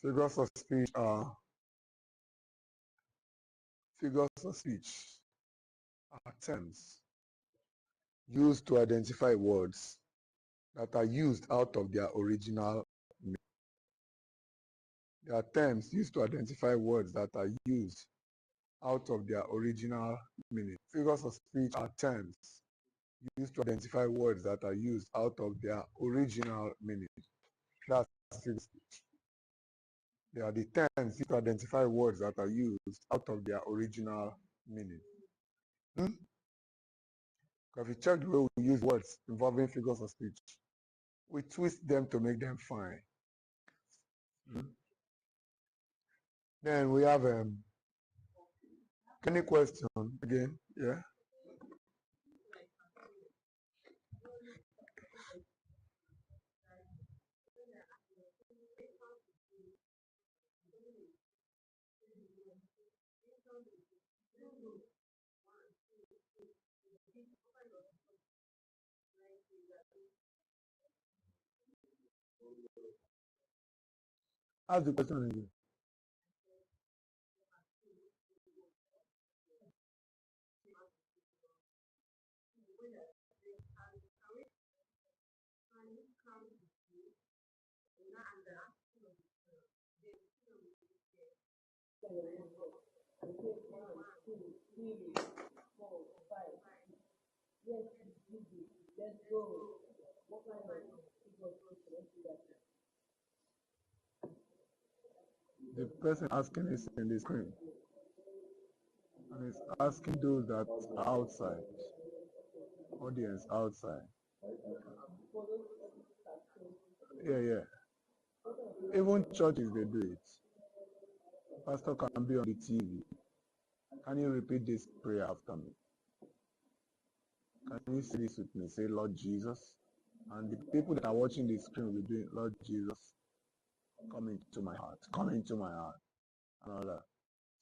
Figures of speech are terms used to identify words that are used out of their original meaning. They are terms used to identify words that are used out of their original meaning. Figures of speech are terms used to identify words that are used out of their original meaning. That's figures of speech. They are the terms used to identify words that are used out of their original meaning. If you check the way we use words involving figures of speech, we twist them to make them fine. Then we have any question again? Yeah. Ask the question again. The person asking is in the screen and is asking those that are outside, audience outside. Yeah. Even churches, they do it. Pastor can be on the TV. Can you repeat this prayer after me? Can you say this with me? Say, Lord Jesus. And the people that are watching the screen will be doing, Lord Jesus, come into my heart. Come into my heart. And all that.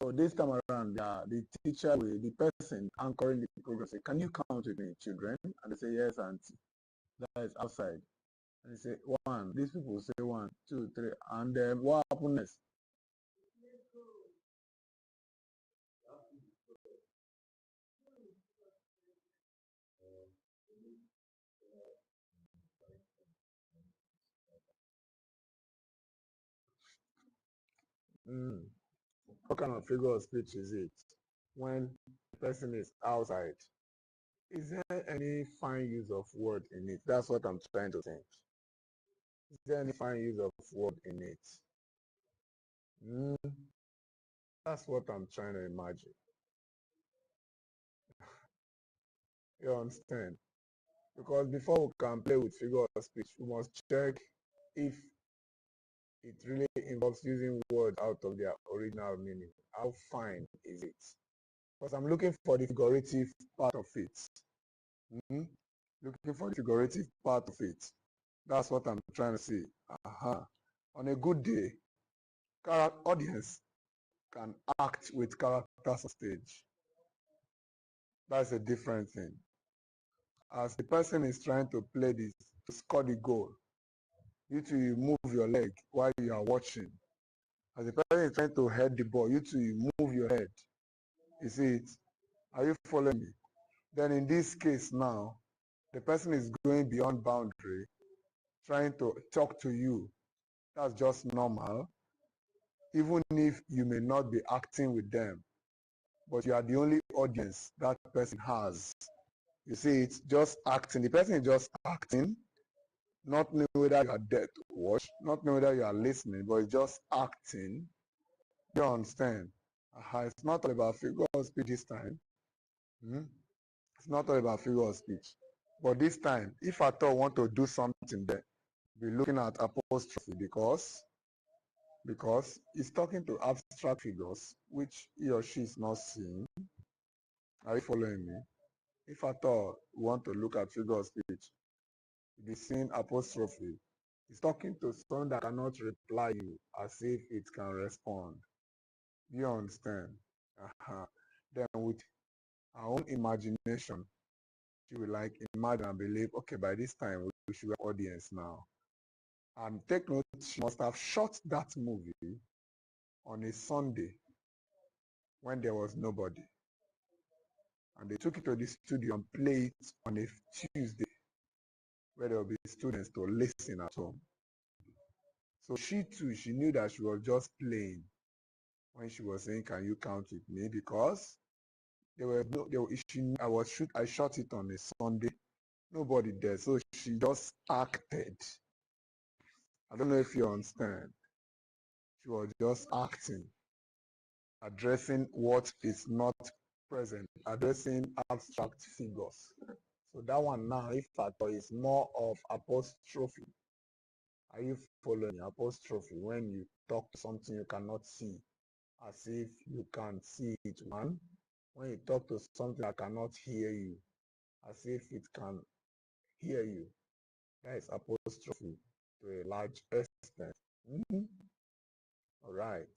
So this time around, the teacher, the person anchoring the program say, can you count with me, children? And they say, yes, auntie. That is outside. And they say, one. These people say 1, 2, 3. And then what happens next? What kind of figure of speech is it when the person is outside? Is there any fine use of word in it? That's what I'm trying to think. Is there any fine use of word in it? That's what I'm trying to imagine. You understand? Because before we can play with figure of speech, we must check if it really involves using words out of their original meaning. How fine is it? Because I'm looking for the figurative part of it. Looking for the figurative part of it. That's what I'm trying to see. On a good day, audience can act with characters on stage. That's a different thing. As the person is trying to play this, to score the goal, you two move your leg while you are watching. As the person is trying to head the ball, you two move your head. You see it? Are you following me? Then in this case now, the person is going beyond boundary, trying to talk to you. That's just normal. Even if you may not be acting with them, but you are the only audience that person has. You see, it's just acting. The person is just acting, not knowing whether you are there to watch, not knowing whether you are listening, but it's just acting. You understand? It's not all about figure of speech this time. It's not all about figure of speech. But this time, if at all want to do something there, be looking at apostrophe because he's talking to abstract figures which he or she is not seeing. Are you following me? If at all you want to look at figure of speech, be seeing apostrophe. He's talking to someone that cannot reply you as if it can respond. You understand? Then with our own imagination, you will like imagine and believe, okay, by this time we should have audience now. And take note, she must have shot that movie on a Sunday when there was nobody. And they took it to the studio and played it on a Tuesday where there will be students to listen at home. So she too, she knew that she was just playing when she was saying, "Can you count with me?" Because I shot it on a Sunday, nobody there, so she just acted. I don't know if you understand. She was just acting, addressing what is not present, addressing abstract figures. So that one now, if at all, is more of apostrophe. Are you following apostrophe? When you talk to something you cannot see, as if you can see it. One, when you talk to something that cannot hear you, as if it can hear you. That is apostrophe to a large extent. All right.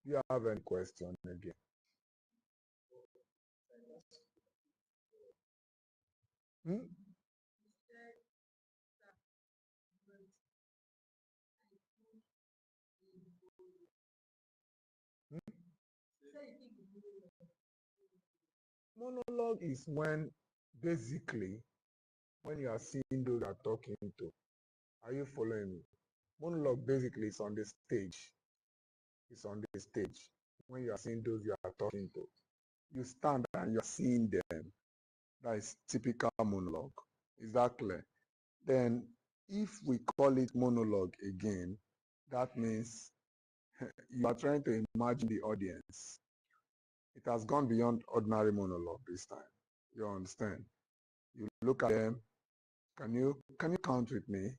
Do you have any question again? Hmm? Hmm? Monologue is when, basically, when you are seeing those you are talking to. Are you following me? Monologue basically is on the stage. It's on the stage. When you are seeing those you are talking to, you stand and you are seeing them. That is typical monologue. Is that clear? Then, if we call it monologue again, that means you are trying to imagine the audience. It has gone beyond ordinary monologue this time. You understand? You look at them. Can you count with me?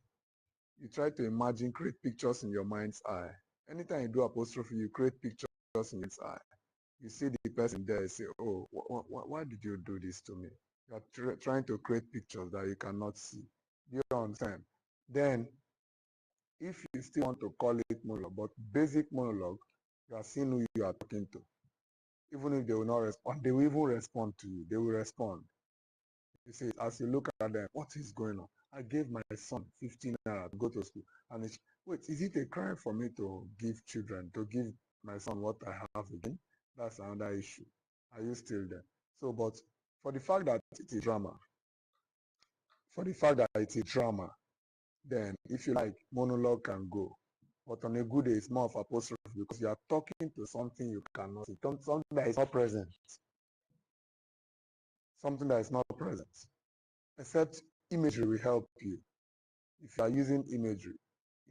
You try to imagine, create pictures in your mind's eye. Anytime you do apostrophe, you create pictures in your eye. You see the person there, you say, "Oh, why did you do this to me?" You are trying to create pictures that you cannot see. Do you understand? Then, if you still want to call it monologue, but basic monologue, you are seeing who you are talking to. Even if they will not respond, they will even respond to you. They will respond. You see, as you look at them, what is going on? I gave my son 15 naira to go to school. And wait, is it a crime for me to give my son what I have again? That's another issue. Are you still there? So, but for the fact that it's a drama, then if you like, monologue can go. But on a good day, it's more of apostrophe because you are talking to something you cannot see, something that is not present. Something that is not present. Except imagery will help you. If you are using imagery,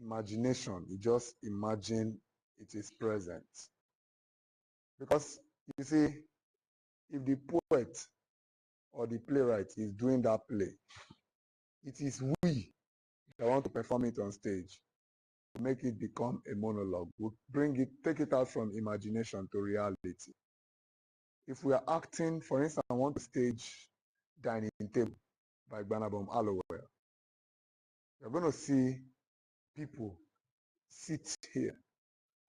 imagination, you just imagine it is present. Because you see, if the poet or the playwright is doing that play, it is we that want to perform it on stage to make it become a monologue. We'll take it out from imagination to reality. If we are acting, for instance, I want to stage Dining Table by Gbanabom Allowell. You're going to see people sit here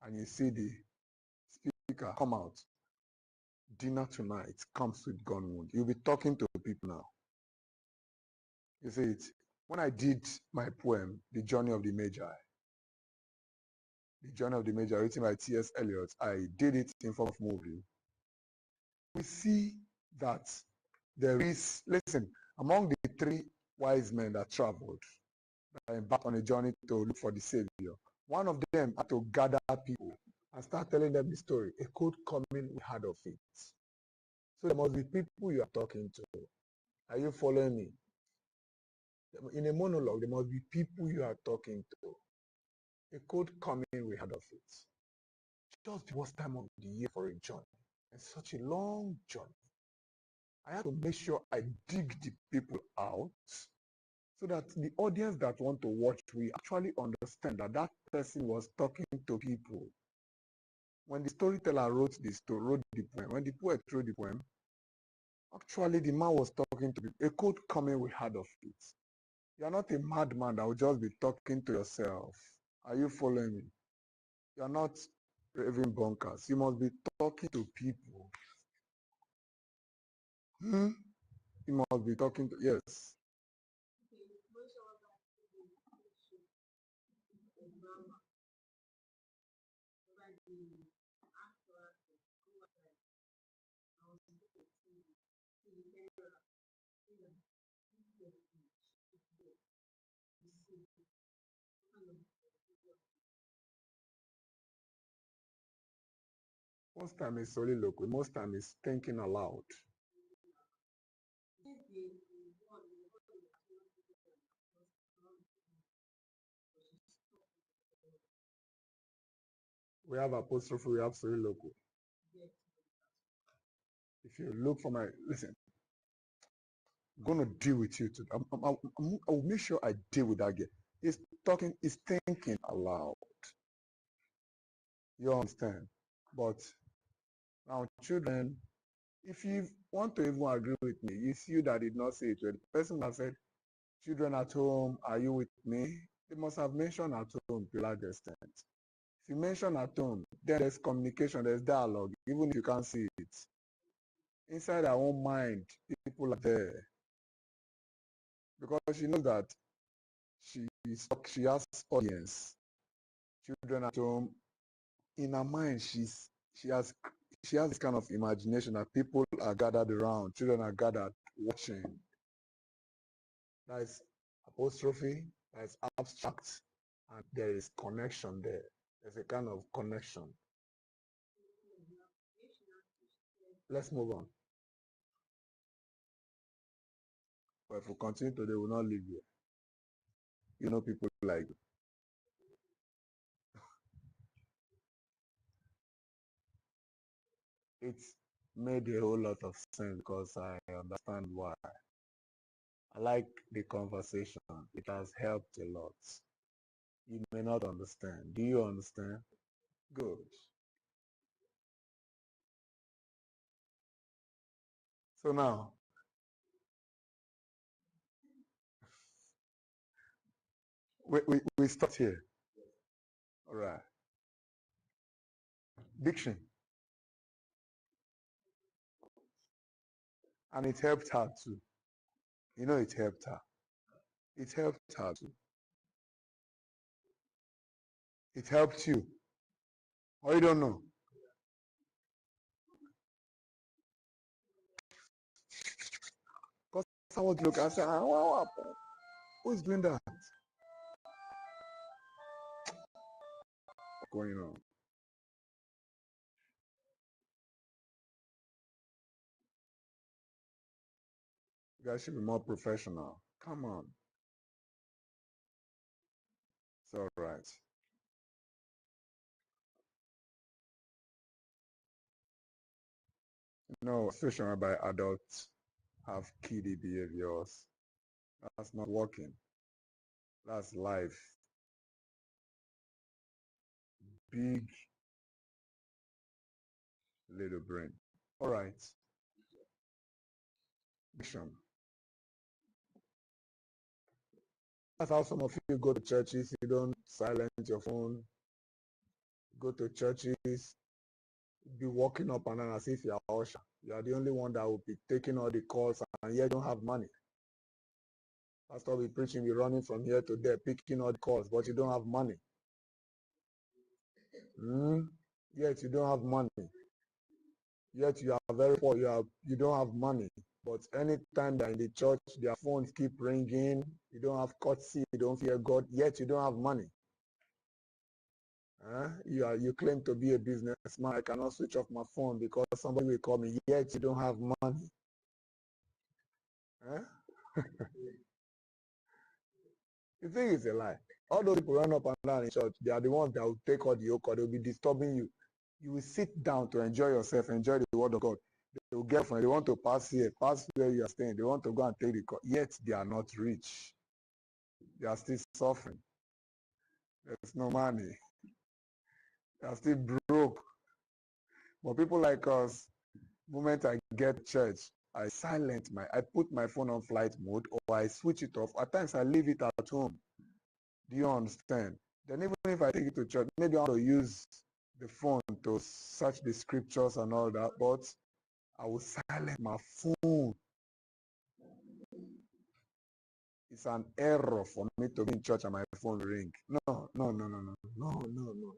and you see the speaker come out. Dinner tonight comes with gun wound. You'll be talking to people now. You see it. When I did my poem, The Journey of the Magi, written by T.S. Eliot, I did it in form of movie. We see that there is, listen, among the three wise men that traveled, that embarked on a journey to look for the Savior, one of them had to gather people and start telling them the story. A cold coming, we heard of it. So there must be people you are talking to. Are you following me? In a monologue, there must be people you are talking to. A cold coming, we heard of it. Just the worst time of the year for a journey. And such a long journey. I had to make sure I dig the people out so that the audience that want to watch will actually understand that that person was talking to people. When the storyteller wrote the poem, when the poet wrote the poem, actually the man was talking to people. A cold coming, we heard of it. You are not a madman that will just be talking to yourself. Are you following me? You are not raving bonkers. You must be talking to people. Hmm? You must be talking to, yes. Most time is soliloquy. Most time is thinking aloud. We have apostrophe, we have soliloquy. If you look for listen, I'm going to deal with you too. I will make sure I deal with that girl. He's talking, he's thinking aloud. You understand? But now, children, if you want to even agree with me, it's you that did not say it. The person that said, children at home, are you with me? They must have mentioned at home to a large extent. If you mention at home, then there's communication, there's dialogue, even if you can't see it. Inside our own mind, people are there. Because she knows that she has audience. Children at home, in her mind, she has this kind of imagination that people are gathered around, children are gathered watching. That is apostrophe, that is abstract, and there is connection there. There's a kind of connection. Let's move on. But if we continue today, we'll not leave here. You know people like it's made a whole lot of sense because I understand why. I like the conversation. It has helped a lot. You may not understand. Do you understand? Good. So now, we start here. All right. Diction. And it helped her too. You know it helped her. It helped her too. It helped you. Or you don't know. Because I would look, I said, wow, who's doing that? What's going on? You guys should be more professional. Come on. It's all right. No, situation whereby adults have kiddie behaviors. That's not working. That's life. Big little brain. All right. Diction. That's how some of you go to churches. You don't silence your phone. Go to churches. Be walking up and down as if you're usher. You are the only one that will be taking all the calls and yet don't have money. Pastor will be preaching, be running from here to there, picking all the calls, but you don't have money. Yet you don't have money. Yet you are very poor. You don't have money. But anytime they're in the church, their phones keep ringing. You don't have courtesy. You don't fear God. Yet you don't have money. You claim to be a businessman. I cannot switch off my phone because somebody will call me. Yet you don't have money. You think it's a lie? All those people run up and down in church, they are the ones that will take all the yoke, they will be disturbing you. You will sit down to enjoy yourself, enjoy the word of God. They will get from it. They want to pass here, pass where you are staying. They want to go and take the call. Yet they are not rich. They are still suffering. There's no money. They are still broke. But people like us, the moment I get church, I put my phone on flight mode or I switch it off. At times I leave it at home. Do you understand? Then even if I take it to church, maybe I want to use the phone to search the scriptures and all that, but I will silence my phone. It's an error for me to be in church and my phone ring. No.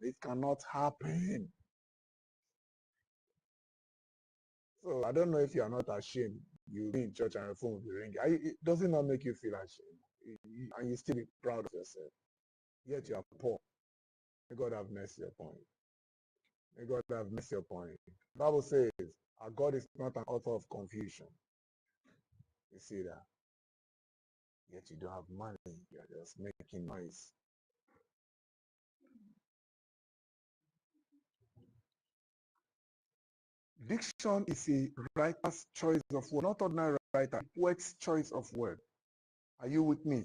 It cannot happen. Paul, I don't know if you are not ashamed. You be in church and your phone will be ringing. Does it not make you feel ashamed? And you still be proud of yourself. Yet you are poor. May God have mercy upon you. May God have mercy upon you. The Bible says, our God is not an author of confusion. You see that? Yet you don't have money. You are just making noise. Diction is a writer's choice of word, not ordinary writer, poet's choice of word. Are you with me?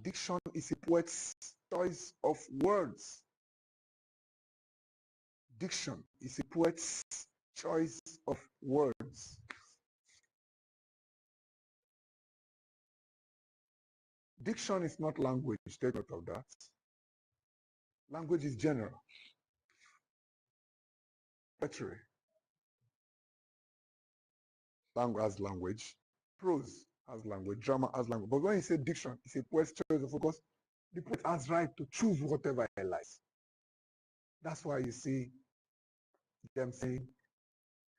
Diction is a poet's choice of words. Diction is a poet's choice of words. Diction is not language, take note of that. Language is general. Poetry. Language has language. Prose has language. Drama has language. But when you say diction, it's a poet's choice of focus. The poet has right to choose whatever he likes. That's why you see them saying,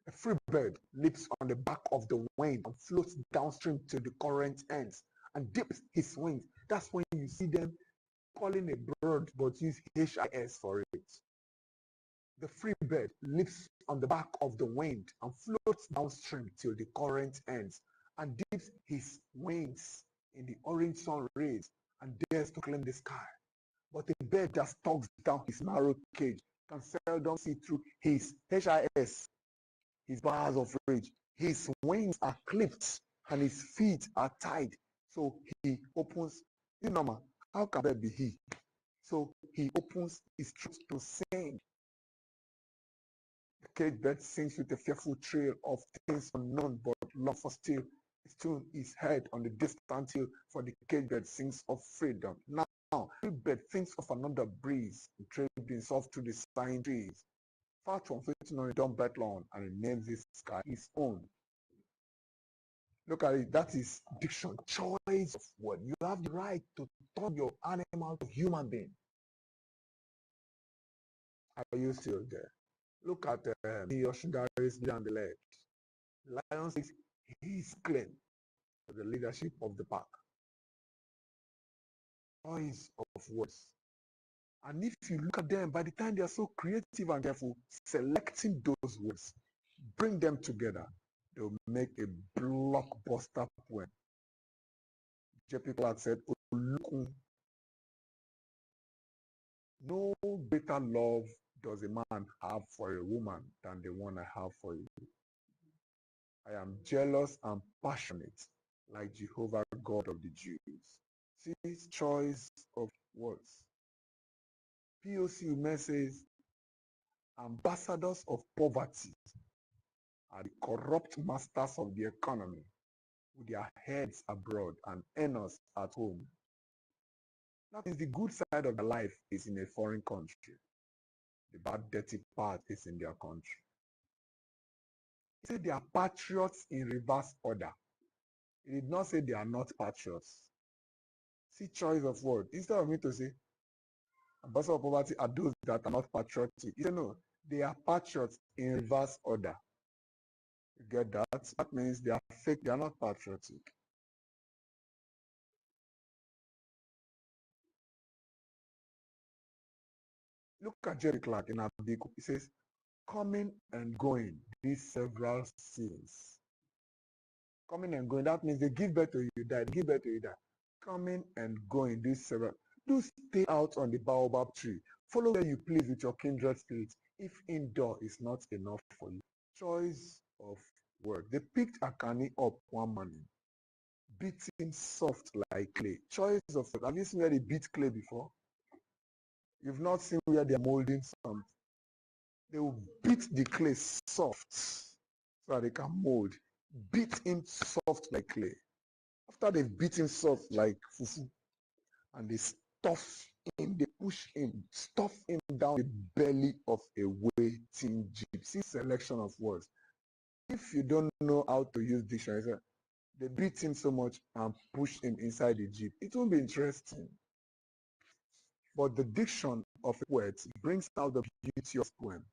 a free bird leaps on the back of the wind and floats downstream till the current ends and dips his wings. That's when you see them calling a bird but use HIS for it. The free bird leaps on the back of the wind and floats downstream till the current ends and dips his wings in the orange sun rays and dares to claim the sky. But a bird that stalks down his narrow cage can seldom see through his HIS, his bars of rage. His wings are clipped and his feet are tied. So he opens, you know, how can that be he? So he opens his throat to sing. The cage bird sings with a fearful trail of things unknown, but long for still. His tune is heard on the distant hill, for the cage bird sings of freedom. Now, the bird thinks of another breeze, trading soft to the sighing trees. Far from fitting on a dumb lawn, and he names his sky his own. Look at it, that is diction, choice of word. You have the right to turn your animal to human being. Are you still there? Look at the Oshungaris leader on the left. The lion says his claim for the leadership of the pack. Choice of words. And if you look at them, by the time they are so creative and careful, selecting those words, bring them together, they'll make a blockbuster poem. J.P. Clark said, no greater love does a man have for a woman than the one I have for you. I am jealous and passionate, like Jehovah God of the Jews. See his choice of words. POC says, ambassadors of poverty are the corrupt masters of the economy, with their heads abroad and earners at home. That means the good side of their life is in a foreign country. The bad, dirty part is in their country. He said they are patriots in reverse order. He did not say they are not patriots. See choice of word. Instead of me to say, ambassadors of poverty are those that are not patriotic. He said, no, they are patriots in reverse order. You get that? That means they are fake, they are not patriotic. Look at Jerry Clark in Abiku. He says, coming and going, these several sins. Coming and going, that means they give birth to you, die. They give birth to you, die. Coming and going, these several. Do stay out on the baobab tree. Follow where you please with your kindred spirits, if indoor is not enough for you. Choice of word. They picked Akani up one morning, beat him soft like clay. Choice of word. Have you seen where they beat clay before? You've not seen where they're molding something. They will beat the clay soft so that they can mold. Beat him soft like clay. After they've beat him soft like fufu, and they stuff him, they push him, stuff him down the belly of a waiting jeep. See selection of words. If you don't know how to use dictionary, they beat him so much and push him inside the jeep. It won't be interesting. But the diction of a poet brings out the beauty of poem.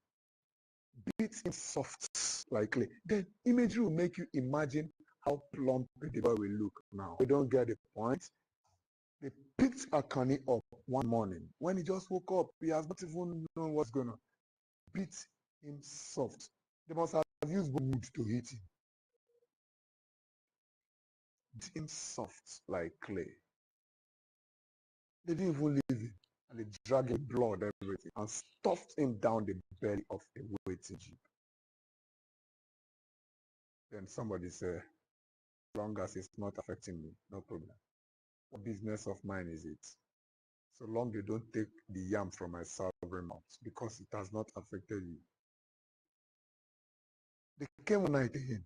beat him soft like clay. Then imagery will make you imagine how plump the boy will look now. We don't get the point. They picked Akani up one morning. When he just woke up, he has not even known what's going on. Beat him soft. They must have used wood to hit him. Beat him soft like clay. They didn't even leave him. And they dragged him, blood, everything, and stuffed him down the belly of a waiting jeep. Then somebody said, as long as it's not affecting me, no problem. What business of mine is it? So long they don't take the yam from my sovereign mouth, because it has not affected you. They came one night again,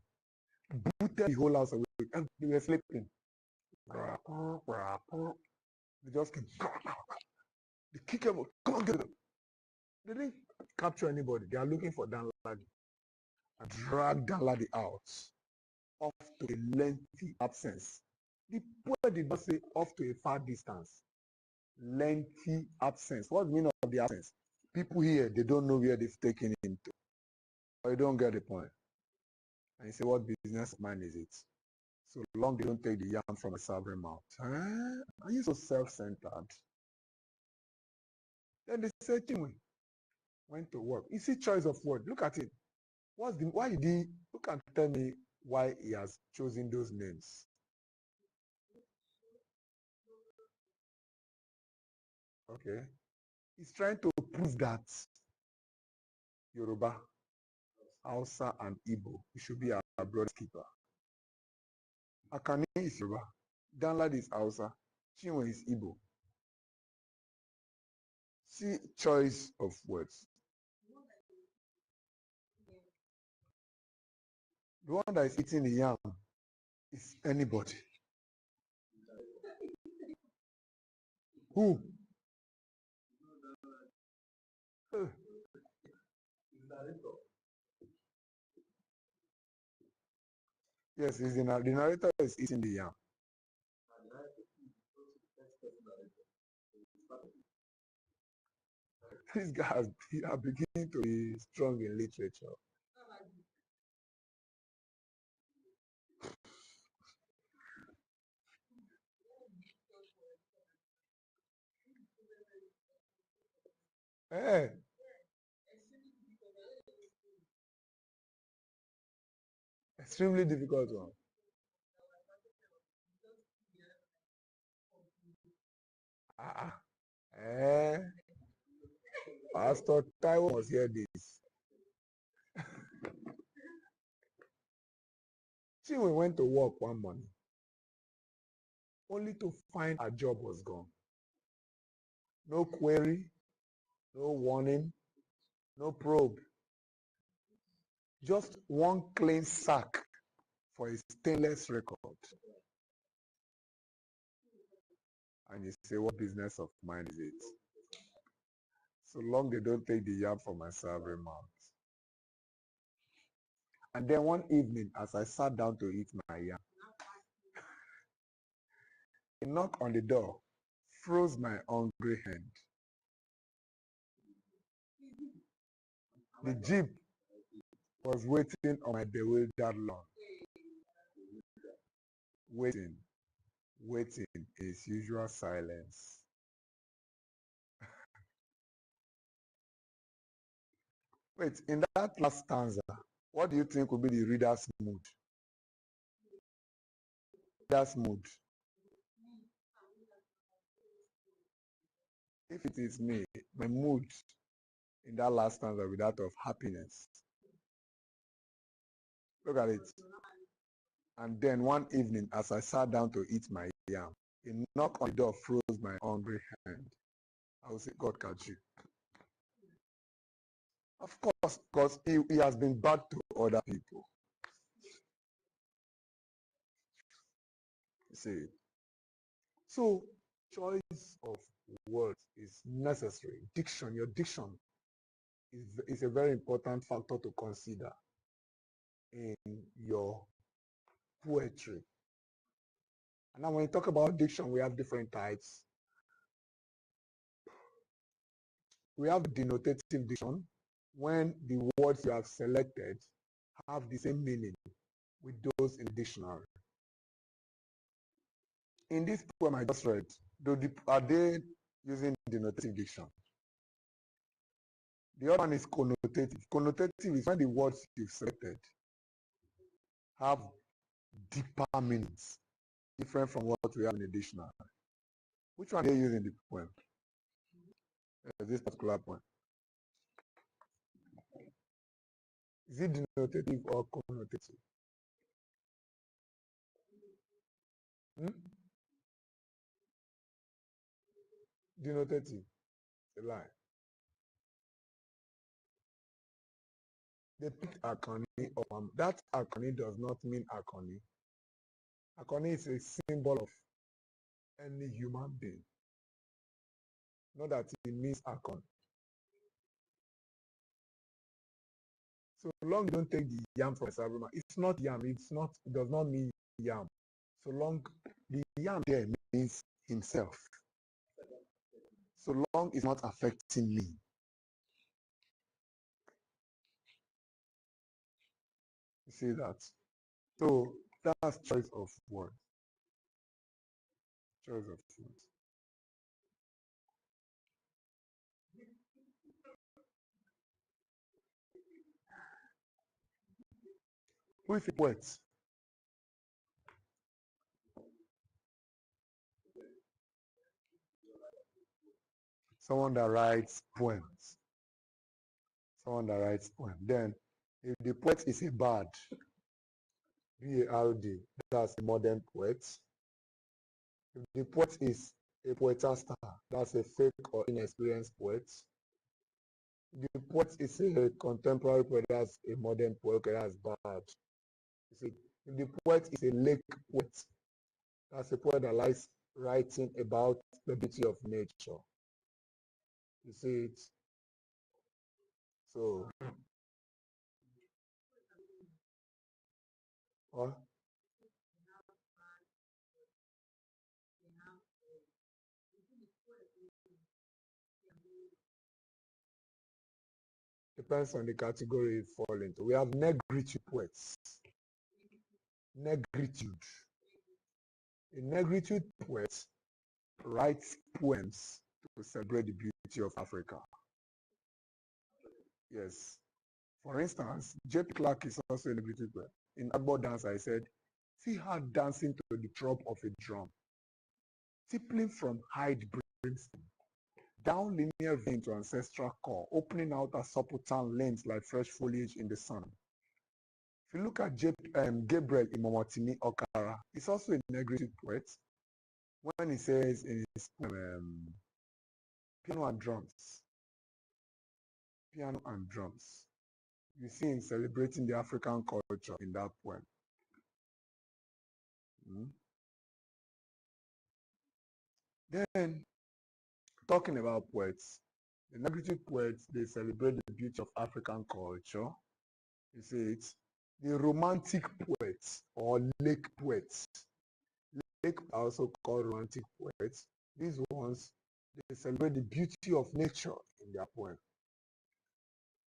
booted the whole house away, and they were sleeping. They just came. They kick him out. Come on, get them. They didn't capture anybody. They are looking for Danladi. And drag Danladi out, off to a lengthy absence. The poet did not say off to a far distance. Lengthy absence. What's the meaning of the absence? People here, they don't know where they've taken him to. Or you don't get the point. And you say, what business of mine is it? So long they don't take the yam from a sovereign mouth. Are you so self-centered? Then they said, Chinwe went to work. You see choice of word. Look at it. Why did he, who can tell me why he has chosen those names? Okay. He's trying to prove that Yoruba, Hausa, and Igbo, he should be our brother's keeper. Akani is Yoruba. Danladi is Hausa. Chinwe is Igbo. See choice of words. The one that is eating the yam is anybody. Who? Yes, the narrator is eating the yam. These guys are beginning to be strong in literature. Hey. Extremely difficult one. Pastor Taiwo must hear this. Chinwe went to work one morning, only to find her job was gone. No query, no warning, no probe. Just one clean sack for a stainless record. And you say, what business of mine is it? So long they don't take the yam from my sovereign mouth. And then one evening, as I sat down to eat my yam, a knock on the door froze my hungry hand. The jeep was waiting on my bewildered lawn. Waiting in its usual silence. Wait, in that last stanza, what do you think will be the reader's mood? Reader's mood. If it is me, my mood in that last stanza will be that of happiness. Look at it. And then one evening, as I sat down to eat my yam, a knock on the door froze my hungry hand. I will say, God catch you. Of course, because he has been bad to other people. You see. So, choice of words is necessary. Diction, your diction is a very important factor to consider in your poetry. And now when you talk about diction, we have different types. We have denotative diction, when the words you have selected have the same meaning with those in the dictionary. In this poem I just read, are they using denotative diction? The other one is connotative. Connotative is when the words you've selected have deeper meanings, different from what we have in the dictionary. Which one are they using in the poem? This particular poem. Is it denotative or connotative? Denotative. A lie. They picked Akani or that Akani does not mean Akani. Akani is a symbol of any human being. Not that it means Akon. So long you don't take the yam from Sabrima, it's not yam, it does not mean yam. So long the yam there means himself. So long it's not affecting me. You see that? So that's choice of words. Choice of words. Who is a poet? Someone that writes poems. Someone that writes poems. Then, if the poet is a bard, B-A-R-D, that's a modern poet. If the poet is a poetaster, that's a fake or inexperienced poet. If the poet is a contemporary poet, that's a modern poet, that's bad. You see, if the poet is a lake poet, that's a poet that likes writing about the beauty of nature. You see it? So, huh? Depends on the category you fall into. We have negritude poets. Negritude. A negritude poet writes poems to celebrate the beauty of Africa. Yes. For instance, J.P. Clark is also a negritude poet. In Agbo Dance, I said, see her dancing to the drop of a drum, tippling from Hyde brimstone, down linear vein to ancestral core, opening out her supple lanes like fresh foliage in the sun. If you look at Gabriel Imomotimi Okara, he's also a negritude poet. When he says in his piano and drums, you see him celebrating the African culture in that poem. Then, talking about poets, the negritude poets, they celebrate the beauty of African culture. You see it. The romantic poets or lake poets. Lake are also called romantic poets. These ones, they celebrate the beauty of nature in their poem.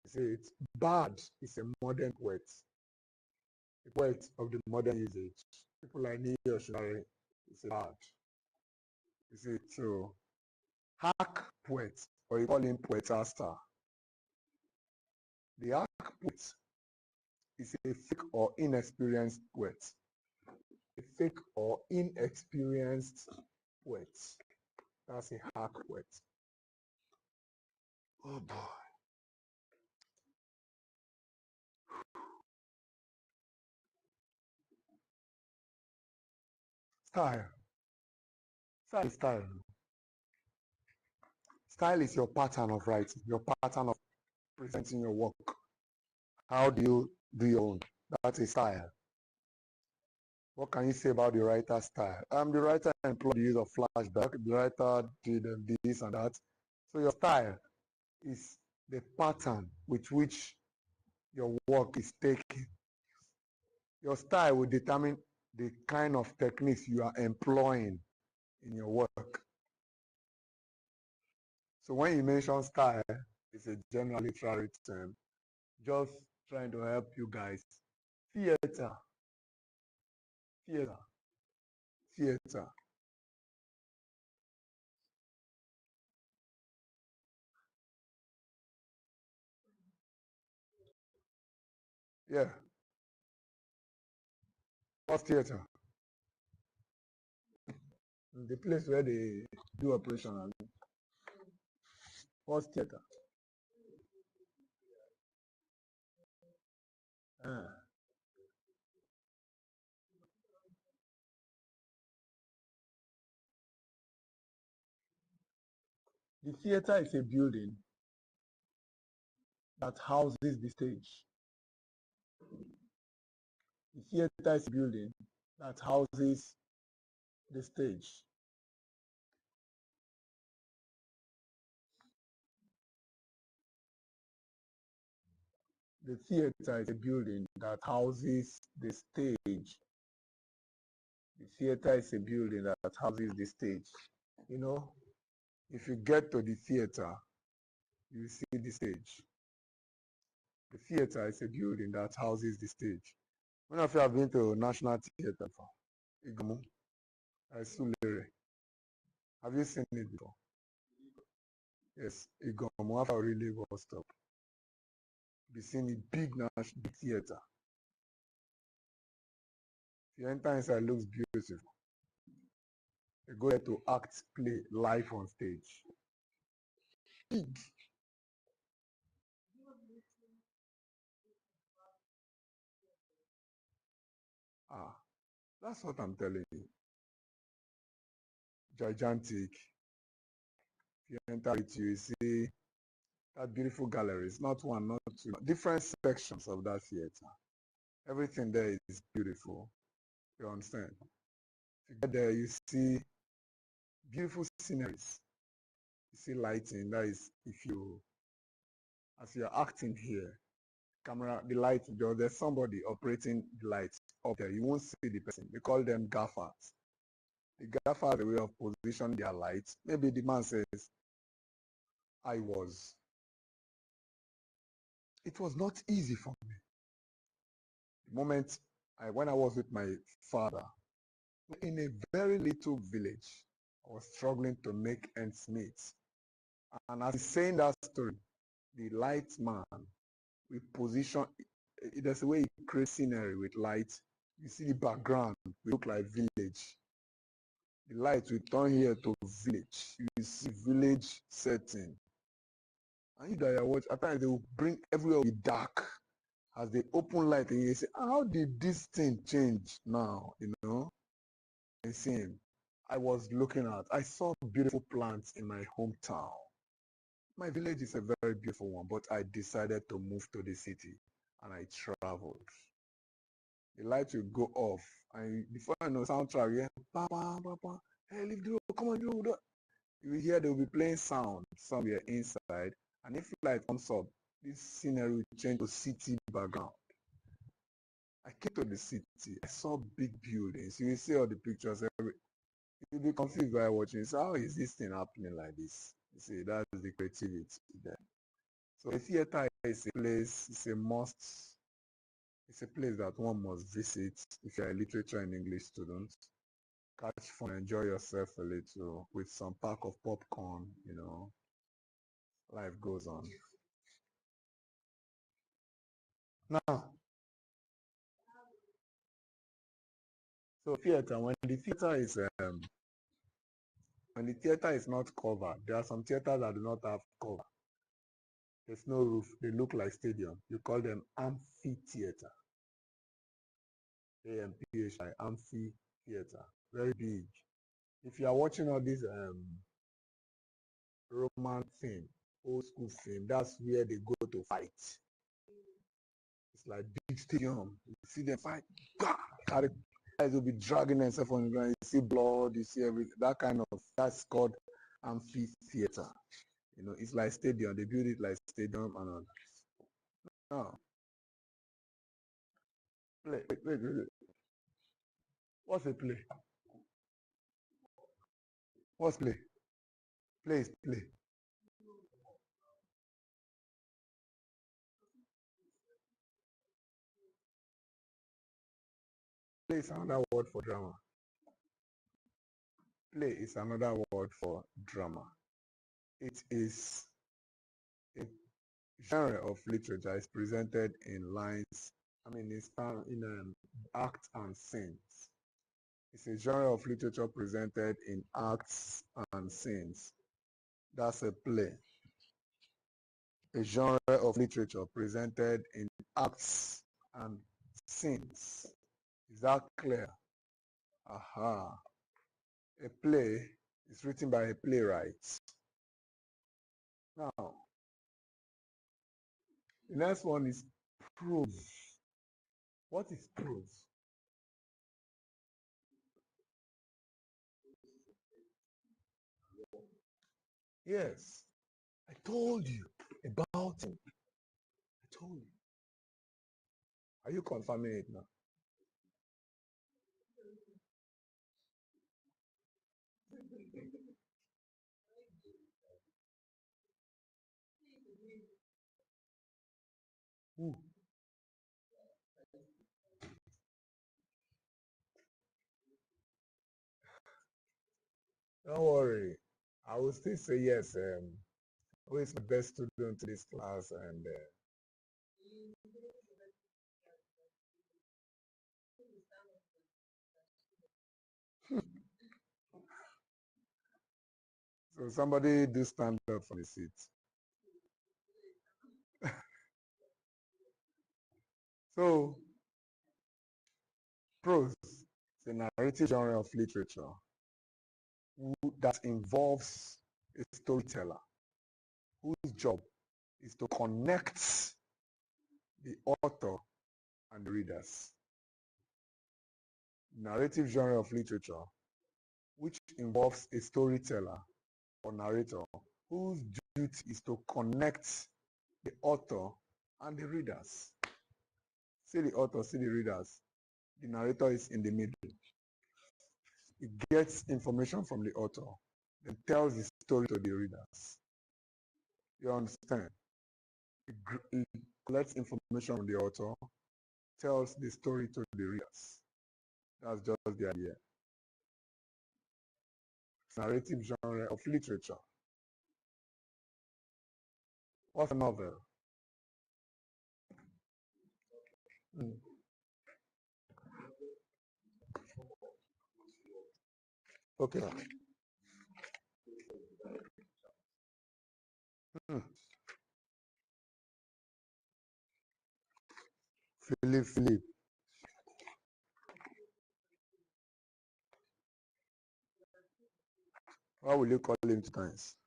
You see it. Bard is a modern poet. A poet of the modern usage. People like Neil Yoshidare is a bard. You see it. So, hack poet, or you call him poetaster. The hack poet is a fake or inexperienced poet. A fake or inexperienced poet. That's a hack poet. Oh boy. Style. Style. Style is your pattern of writing, your pattern of presenting your work. How do you do your own? That's a style. What can you say about the writer's style? The writer employed the use of flashback. The writer did this and that. So your style is the pattern with which your work is taken. Your style will determine the kind of techniques you are employing in your work. So when you mention style, It's a general literary term. Just trying to help you guys. Theater, theater, theater. Yeah, what's theater? The place where they do operation. What's theater? Ah. The theater is a building that houses the stage. The theater is a building that houses the stage. The theater is a building that houses the stage. The theater is a building that houses the stage. You know, if you get to the theater, you see the stage. The theater is a building that houses the stage. Many of you have been to National Theatre for Igamu, Sulere. Have you seen it before? Yes, Igamu after really bus stop. You've seen a big national theater. If you enter inside, it looks beautiful. You go there to act, play live on stage. Big. Ah, that's what I'm telling you. Gigantic. If you enter it, you see that beautiful galleries. Not one, not two. Different sections of that theater. Everything there is beautiful. You understand? If you get there, you see beautiful sceneries. You see lighting. That is, if you, as you're acting here, camera, the light, there's somebody operating the lights up there. You won't see the person. We call them gaffers. The gaffer has a way of positioning their lights. Maybe the man says, I was. It was not easy for me. The moment when I was with my father, in a very little village, I was struggling to make ends meet. And as he's saying that story, the light man, we position, there's a way he creates scenery with light. You see the background, we look like village. The light will turn here to village. You see village setting. And you that you watch, at times they will bring everywhere be dark. As they open light and you say, how did this thing change now? You know? And see him. I was looking at, I saw beautiful plants in my hometown. My village is a very beautiful one, but I decided to move to the city and I traveled. The light will go off, and before I know soundtrack, yeah, bah, bah, bah, bah. Hey, leave the road, come on, you know. You will hear they will be playing sound somewhere inside, and if light comes up, this scenery will change to city background. I came to the city, I saw big buildings. You will see all the pictures. You'll be confused by watching. So how is this thing happening like this? You see, that's the creativity there. So a theater is a place, it's a must, it's a place that one must visit if you're a literature and English student. Catch fun, enjoy yourself a little with some pack of popcorn, you know, life goes on. Now, so theater, when the theater is not covered, there are some theaters that do not have cover. There's no roof. They look like stadium. You call them amphitheater. AMPHI, amphitheater. Very big. If you are watching all these Roman film, old school film, that's where they go to fight. It's like big stadium. You see them fight. Carry guys will be dragging themselves on the ground. You see blood, you see everything. That kind of that's called amphitheater. You know, it's like stadium. They build it like stadium and all. Now, wait. What's a play? What's play? Play is play. Play is another word for drama. Play is another word for drama. It is a genre of literature is presented in lines, in acts and scenes. It's a genre of literature presented in acts and scenes. That's a play. A genre of literature presented in acts and scenes. Is that clear? Aha. A play is written by a playwright. Now, the next one is prose. What is prose? Yes, I told you about him. I told you. Are you confirming it now? Ooh. Don't worry. I will still say yes. Who is the best student in this class? And so somebody do stand up from the seat. So prose is a narrative genre of literature that involves a storyteller whose job is to connect the author and the readers. Narrative genre of literature which involves a storyteller or narrator whose duty is to connect the author and the readers. See the author, see the readers. The narrator is in the middle. He gets information from the author, then tells the story to the readers. You understand? He collects information from the author, tells the story to the readers. That's just the idea. It's a narrative genre of literature. What's a novel? Mm. Okay. Mm. Philip. Why will you call him two times?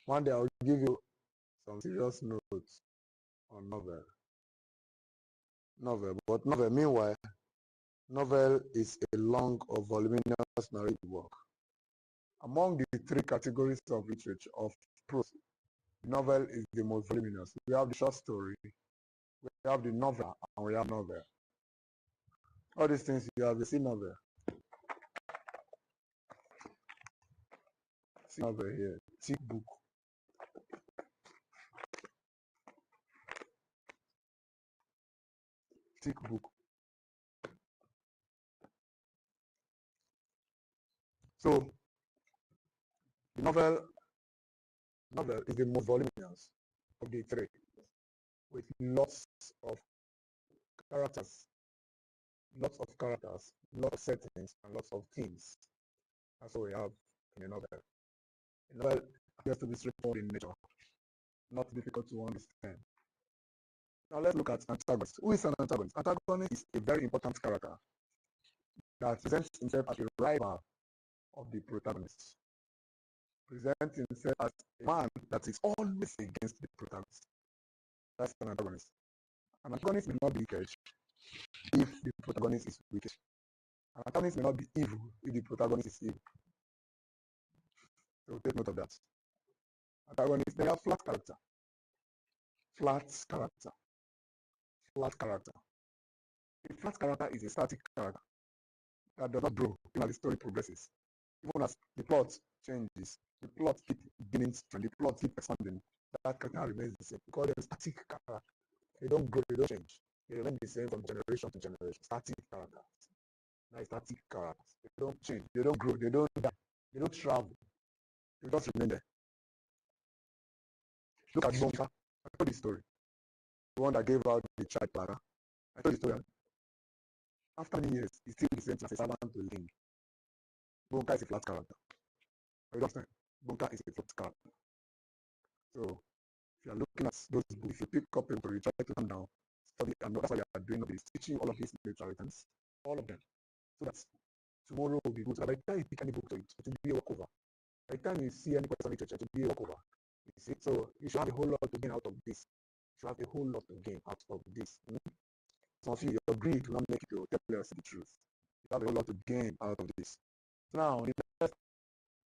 One day I'll give you some serious notes on novel. But meanwhile, novel is a long or voluminous narrative work. Among the three categories of literature of prose, novel is the most voluminous. We have the short story, we have the novel, and we have novel. All these things you have, see novel. See novel here, thick book. Thick book. So the novel is the most voluminous of the three, with lots of characters, lots of settings, and lots of themes. That's what we have in a novel. A novel appears to be straightforward in nature, not difficult to understand. Now let's look at antagonist. Who is an antagonist? Antagonist is a very important character that presents himself as a rival of the protagonist. Presents himself as a man that is always against the protagonist. That's an antagonist. An antagonist may not be wicked if the protagonist is wicked. An antagonist may not be evil if the protagonist is evil. So take note of that. Antagonists, they have flat character. Flat character. Flat character. A flat character is a static character that does not grow even as the story progresses. Even as the plot changes, the plot keep gaining strength, the plot keep expanding, that character remains the same because they're static character. They don't grow, they don't change. They remain the same from generation to generation. Static characters. That is static characters. They don't change, they don't grow, they don't die, they don't travel. They just remain there. Look at Bonka. I told the story. The one that gave out the child platter. I told the story. After many years, he's still the same as a servant to Ling. Bonka is a flat character. You understand? Bonka is a flat character. So if you are looking at those books, if you pick up a book, you try to come down, study, and that's why you are doing all this, teaching all of these literature items, all of them, so that tomorrow will be good. So by the time you pick any book to it, it will be a walkover. By the time you see any question literature, it will be a walkover. You see, so you should have a whole lot to gain out of this. You should have a whole lot to gain out of this. Some of you, your greed will not make you to tell us the truth. You have a whole lot to gain out of this. So now, the first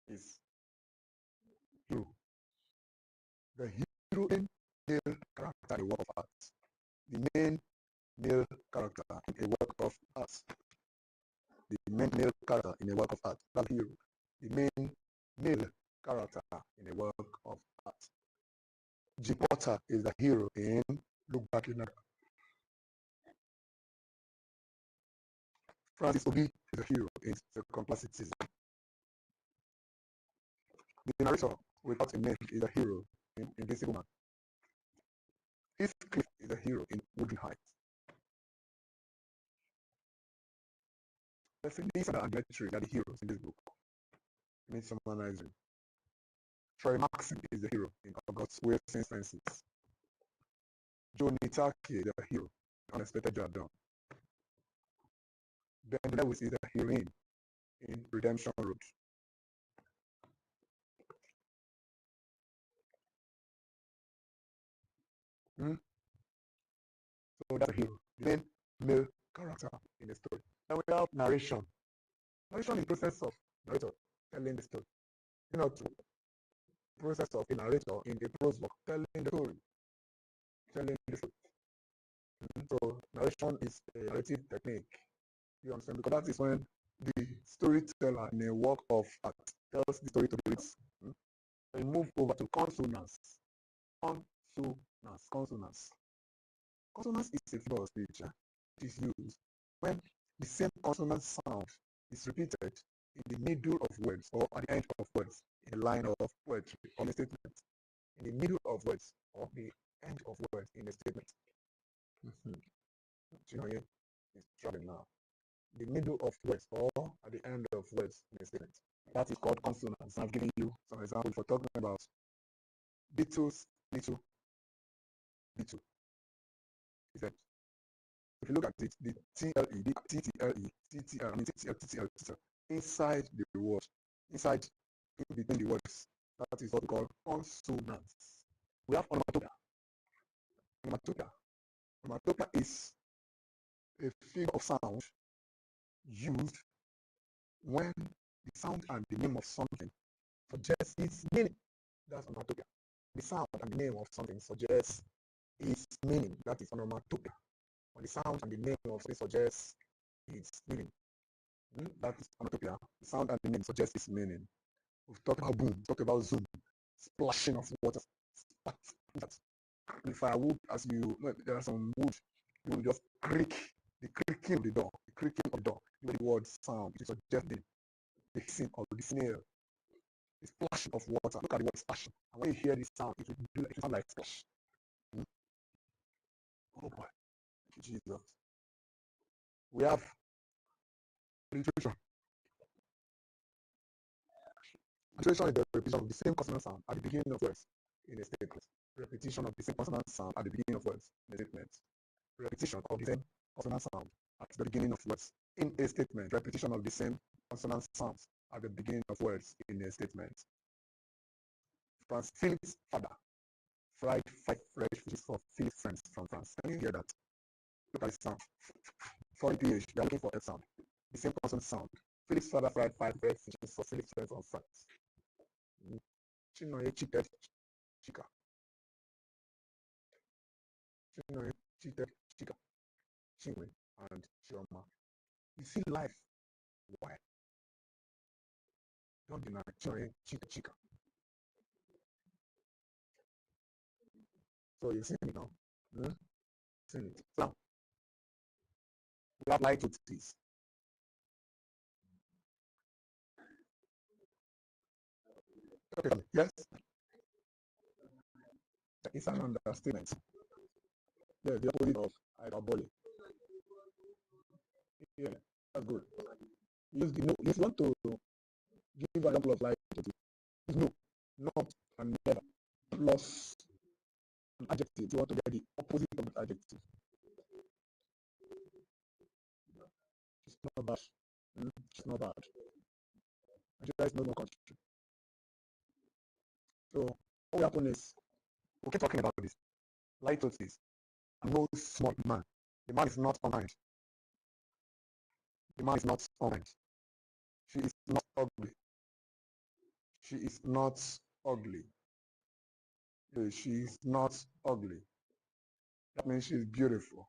is hero. The hero in male character in a work of art. The main male character in a work of art. The main male character in a work of art. That's hero. The main male character in a work of art. G. Potter is the hero in Look Back in Naga. Francis Obi is the hero in Circumplacitism. The narrator without a name is the hero in Invisible Man. Heathcliff is the hero in Woodland Heights. These are the heroes in this book. Midsummer Night's Dream. Troy Maxson is the hero in August Wilson's Fences. Joe Nitake is the hero in Unexpected Job Done. Ben Lewis is the heroine in Redemption Road. So that's a hero, the main male character in the story. Then we have narration. Narration is the process of narrator telling the story. You know, the process of a narrator in a prose book telling the story. So narration is a narrative technique. You understand? Because that is when the storyteller in a work of art tells the story to the readers. We move over to consonance. Consonance. Consonance is a figure of speech. It is used when the same consonant sound is repeated in the middle of words or at the end of words in a line of poetry or a statement. In the middle of words or the end of words in a statement. It's traveling now. The middle of words or at the end of words in a statement. That is called consonance. I've given you some examples for talking about Beatles, little. If you look at it, the TLE, the TTLE, TTL, inside the word, inside in between the words, that is what we call consonants. We have onomatopoeia. Onomatopoeia is a figure of sound used when the sound and the name of something suggests its meaning. That's onomatopoeia. The sound and the name of something suggests its meaning. That is onomatopoeia. When the sound and the name of something suggests its meaning. That is onomatopoeia. The sound and the name suggests its meaning. We've talked about boom, talked about zoom, splashing of water, spat. The firewood, as you know, there are some wood, you will just creak, the creaking of the door, the word sound, it suggests the hissing or the snail, the splashing of water. Look at the word splashing. And when you hear this sound, it will sound like splash. Oh boy, Jesus. We have punctuation. Punctuation is the repetition of the same consonant sound at the beginning of words in a statement. Repetition of the same consonant sound at the beginning of words in a statement. Repetition of the same consonant sound at the beginning of words in a statement. Repetition of the same consonant sounds at the beginning of words in a statement. Philip's father fried 5 fresh fishes for Philip's friends from France. Can you hear that? Look at the sound. For PH, they are looking for a sound. The same consonant sound. Philip's father fried 5 fresh fishes for Philip's friends from France. Chinoye cheated Chika. Chinoye cheated Chika. Chinwe and Chioma. You see life. Why? Don't be Nigerian, chica. So you've seen it now. Hmm? Seen it. So now, we have light OTs. Okay, yes, it's an understatement. Yes, the opposite of hyperbole. Yeah, that's good. Use the no. If you want to give an example of light OT, use no, not, and never, plus an adjective. You want to get the opposite of the adjective. It's not bad. It's not bad. Nigeria is not one country. So what will happen is we'll keep talking about this. Light OTs. No small man. The man is not unkind. The man is not unkind. She is not ugly. She is not ugly. She is not ugly. That means she's beautiful.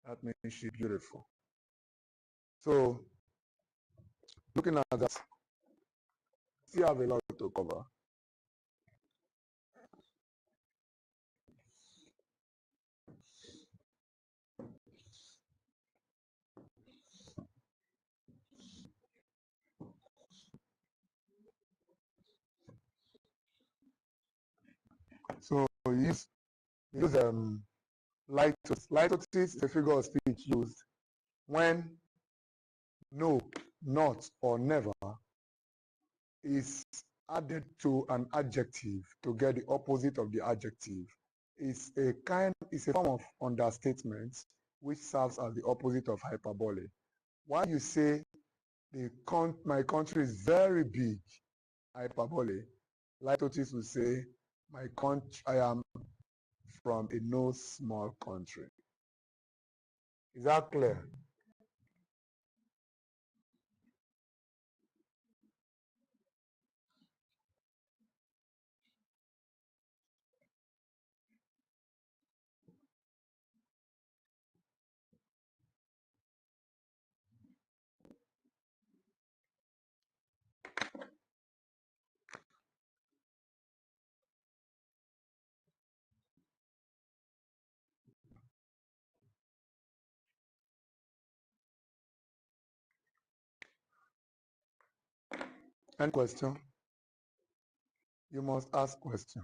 That means she's beautiful. So, looking at that, still have a lot to cover. So, use litosis. Litosis is a figure of speech used when no, not, or never is added to an adjective to get the opposite of the adjective. It's a form of understatement which serves as the opposite of hyperbole. While you say my country is very big, hyperbole, Litotis will say I am from a no small country. Is that clear? Any question? You must ask question.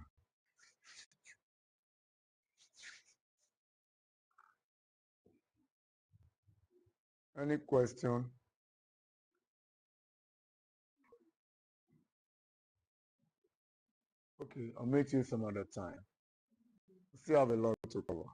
Any question? Okay, I'll meet you some other time. We still have a lot to cover.